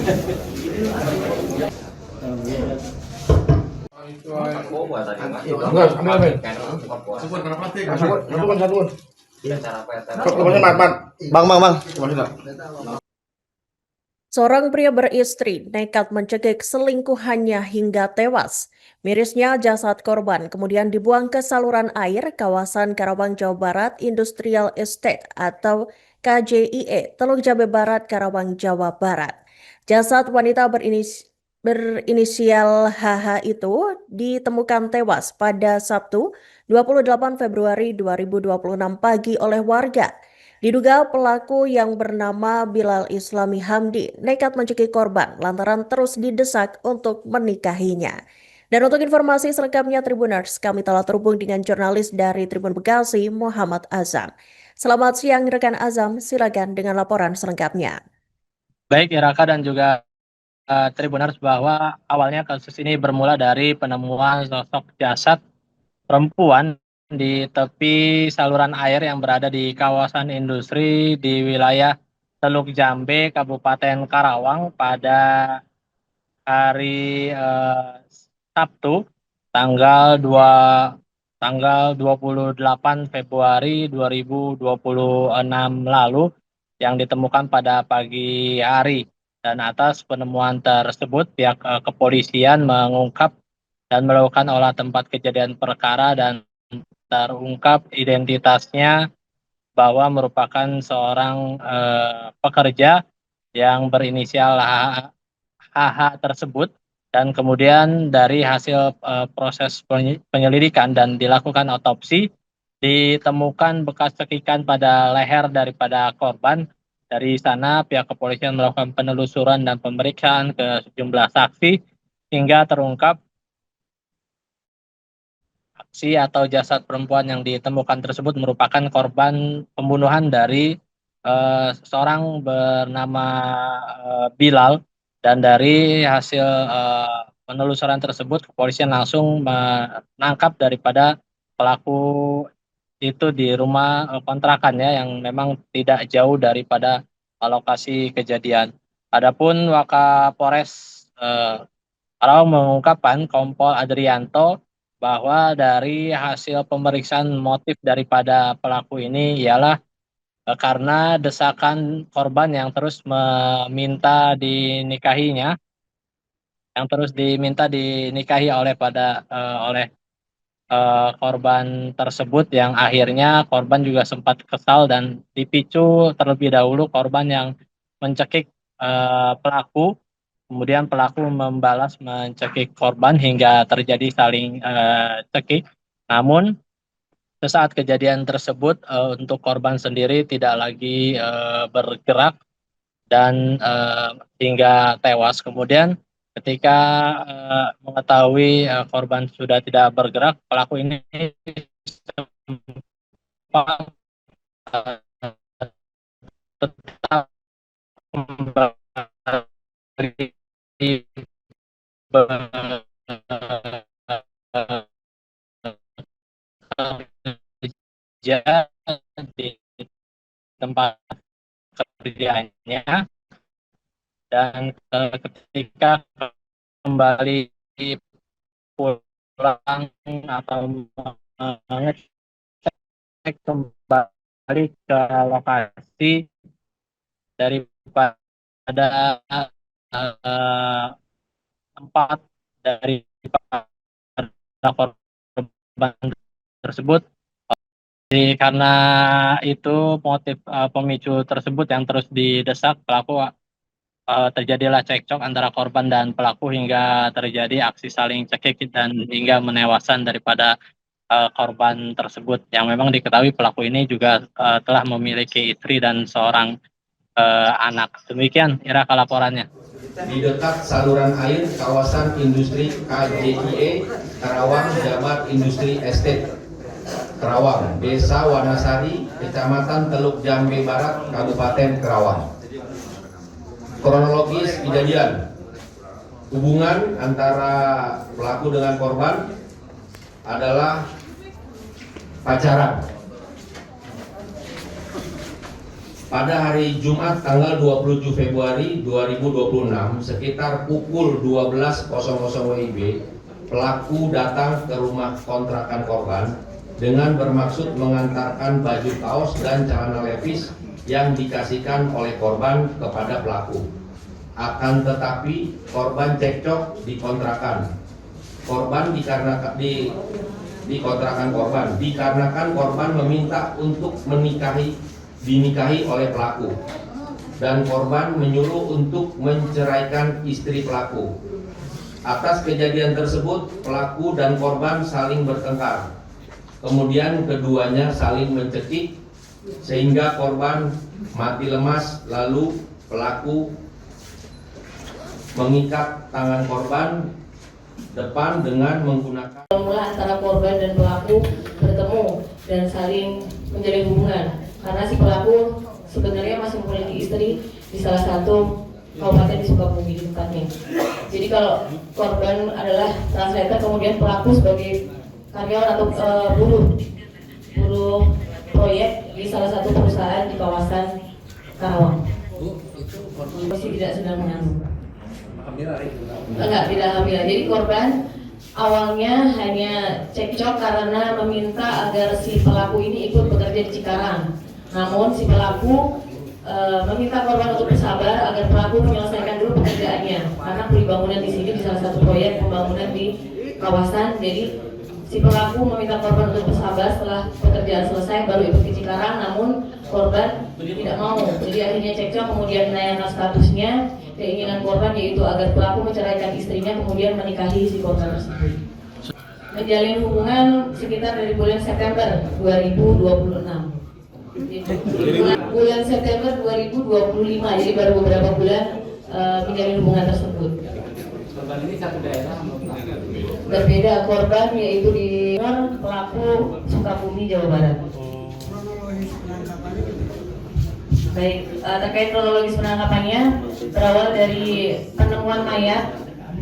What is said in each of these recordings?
Enggak, ambil ambil. Satu. Bang. Seorang pria beristri nekat mencekik selingkuhannya hingga tewas. Mirisnya jasad korban kemudian dibuang ke saluran air kawasan Karawang, Jawa Barat Industrial Estate atau KJIE, Teluk Jambe Barat, Karawang, Jawa Barat. Jasad wanita berinisial HH itu ditemukan tewas pada Sabtu 28 Februari 2026 pagi oleh warga. Diduga pelaku yang bernama Bilal Islami Hamdi nekat mencekik korban lantaran terus didesak untuk menikahinya. Dan untuk informasi selengkapnya Tribuners, kami telah terhubung dengan jurnalis dari Tribun Bekasi, Muhammad Azam. Selamat siang rekan Azam, silakan dengan laporan selengkapnya. Baik Iraka dan juga Tribuners, bahwa awalnya kasus ini bermula dari penemuan sosok jasad perempuan di tepi saluran air yang berada di kawasan industri di wilayah Teluk Jambe, Kabupaten Karawang pada hari Sabtu tanggal 28 Februari 2026 lalu yang ditemukan pada pagi hari. Dan atas penemuan tersebut pihak kepolisian mengungkap dan melakukan olah tempat kejadian perkara dan terungkap identitasnya bahwa merupakan seorang pekerja yang berinisial HH tersebut, dan kemudian dari hasil proses penyelidikan dan dilakukan otopsi ditemukan bekas cekikan pada leher daripada korban. Dari sana pihak kepolisian melakukan penelusuran dan pemeriksaan ke sejumlah saksi hingga terungkap aksi atau jasad perempuan yang ditemukan tersebut merupakan korban pembunuhan dari seorang bernama Bilal. Dan dari hasil penelusuran tersebut kepolisian langsung menangkap daripada pelaku itu di rumah kontrakannya yang memang tidak jauh daripada lokasi kejadian. Adapun Wakapolres Karawang mengungkapkan Kompol Adrianto bahwa dari hasil pemeriksaan motif daripada pelaku ini ialah karena desakan korban yang terus meminta dinikahinya, oleh korban tersebut, yang akhirnya korban juga sempat kesal dan dipicu terlebih dahulu korban yang mencekik pelaku. Kemudian pelaku membalas mencekik korban hingga terjadi saling cekik. Namun sesaat kejadian tersebut untuk korban sendiri tidak lagi bergerak dan hingga tewas. Kemudian ketika mengetahui korban sudah tidak bergerak, pelaku ini sempat tetap kembali bekerja di tempat kerjanya, dan ketika kembali pulang atau mengecek kembali ke lokasi daripada tempat daripada korban tersebut. Jadi karena itu motif pemicu tersebut yang terus didesak pelaku, terjadilah cekcok antara korban dan pelaku hingga terjadi aksi saling cekik dan hingga menewasan daripada korban tersebut, yang memang diketahui pelaku ini juga telah memiliki istri dan seorang anak. Demikian Iraka laporannya. Di dekat saluran air kawasan industri KJIE Karawang, Jabat Industri Estate Karawang, Desa Wanasari, Kecamatan Teluk Jambe Barat, Kabupaten Karawang. Kronologis kejadian: hubungan antara pelaku dengan korban adalah pacaran. pada hari Jumat tanggal 27 Februari 2026 sekitar pukul 12.00 WIB, pelaku datang ke rumah kontrakan korban dengan bermaksud mengantarkan baju kaos dan celana levis yang dikasihkan oleh korban kepada pelaku. Akan tetapi korban cekcok di kontrakan. Korban di kontrakan korban dikarenakan korban meminta untuk dinikahi oleh pelaku dan korban menyuruh untuk menceraikan istri pelaku. Atas kejadian tersebut pelaku dan korban saling bertengkar. Kemudian keduanya saling mencekik sehingga korban mati lemas, lalu pelaku mengikat tangan korban depan dengan menggunakan mula antara korban dan pelaku bertemu dan saling menjalin hubungan karena si pelaku sebenarnya masih memiliki istri di salah satu kabupaten di Sukabumi tempatnya. Jadi kalau korban adalah translator, kemudian pelaku sebagai karyawan atau buruh proyek di salah satu perusahaan di kawasan Karawang. Masih tidak sedang mengandung. Enggak, tidak hamil. Jadi korban awalnya hanya cekcok karena meminta agar si pelaku ini ikut bekerja di Cikarang. Namun si pelaku meminta korban untuk bersabar agar pelaku menyelesaikan dulu pekerjaannya. Karena beli bangunan di sini di salah satu proyek pembangunan di kawasan. Jadi si pelaku meminta korban untuk bersabar setelah pekerjaan selesai baru ikut ke Cikarang. Namun korban tidak mau. Jadi akhirnya cekcok, kemudian menaikkan statusnya. Keinginan korban yaitu agar pelaku menceraikan istrinya kemudian menikahi si korban tersebut. Menjalin hubungan sekitar dari bulan September 2026. Bulan September 2025, jadi baru beberapa bulan menjalin hubungan tersebut. Korban ini satu daerah? Berbeda, korban yaitu di pelaku Sukabumi, Jawa Barat. Baik, terkait kronologis penangkapannya berawal dari penemuan mayat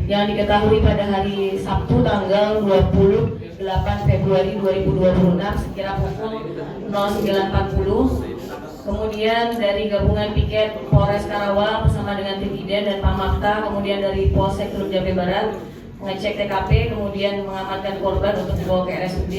yang diketahui pada hari Sabtu tanggal 28 Februari 2026 sekira pukul 09.40. Kemudian dari gabungan piket Polres Karawang bersama dengan tim IDEN dan Pamapta, kemudian dari Polsek Teluk Jambe Barat mengecek TKP, kemudian mengamankan korban untuk dibawa ke RSUD.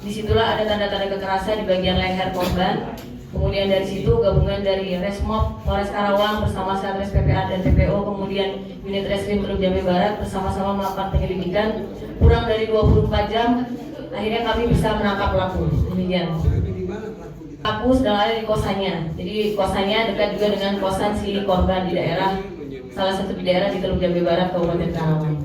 Disitulah ada tanda-tanda kekerasan di bagian leher korban. Kemudian dari situ gabungan dari Resmob Polres Karawang bersama Satres PPA dan TPO, kemudian unit Reskrim Teluk Jambe Barat bersama-sama melakukan penyelidikan. Kurang dari 24 jam, akhirnya kami bisa menangkap pelaku. Demikian. Pelaku sedang ada di kosannya. Jadi kosannya dekat juga dengan kosan si korban di daerah, salah satu di daerah di Teluk Jambe Barat, Kabupaten Karawang.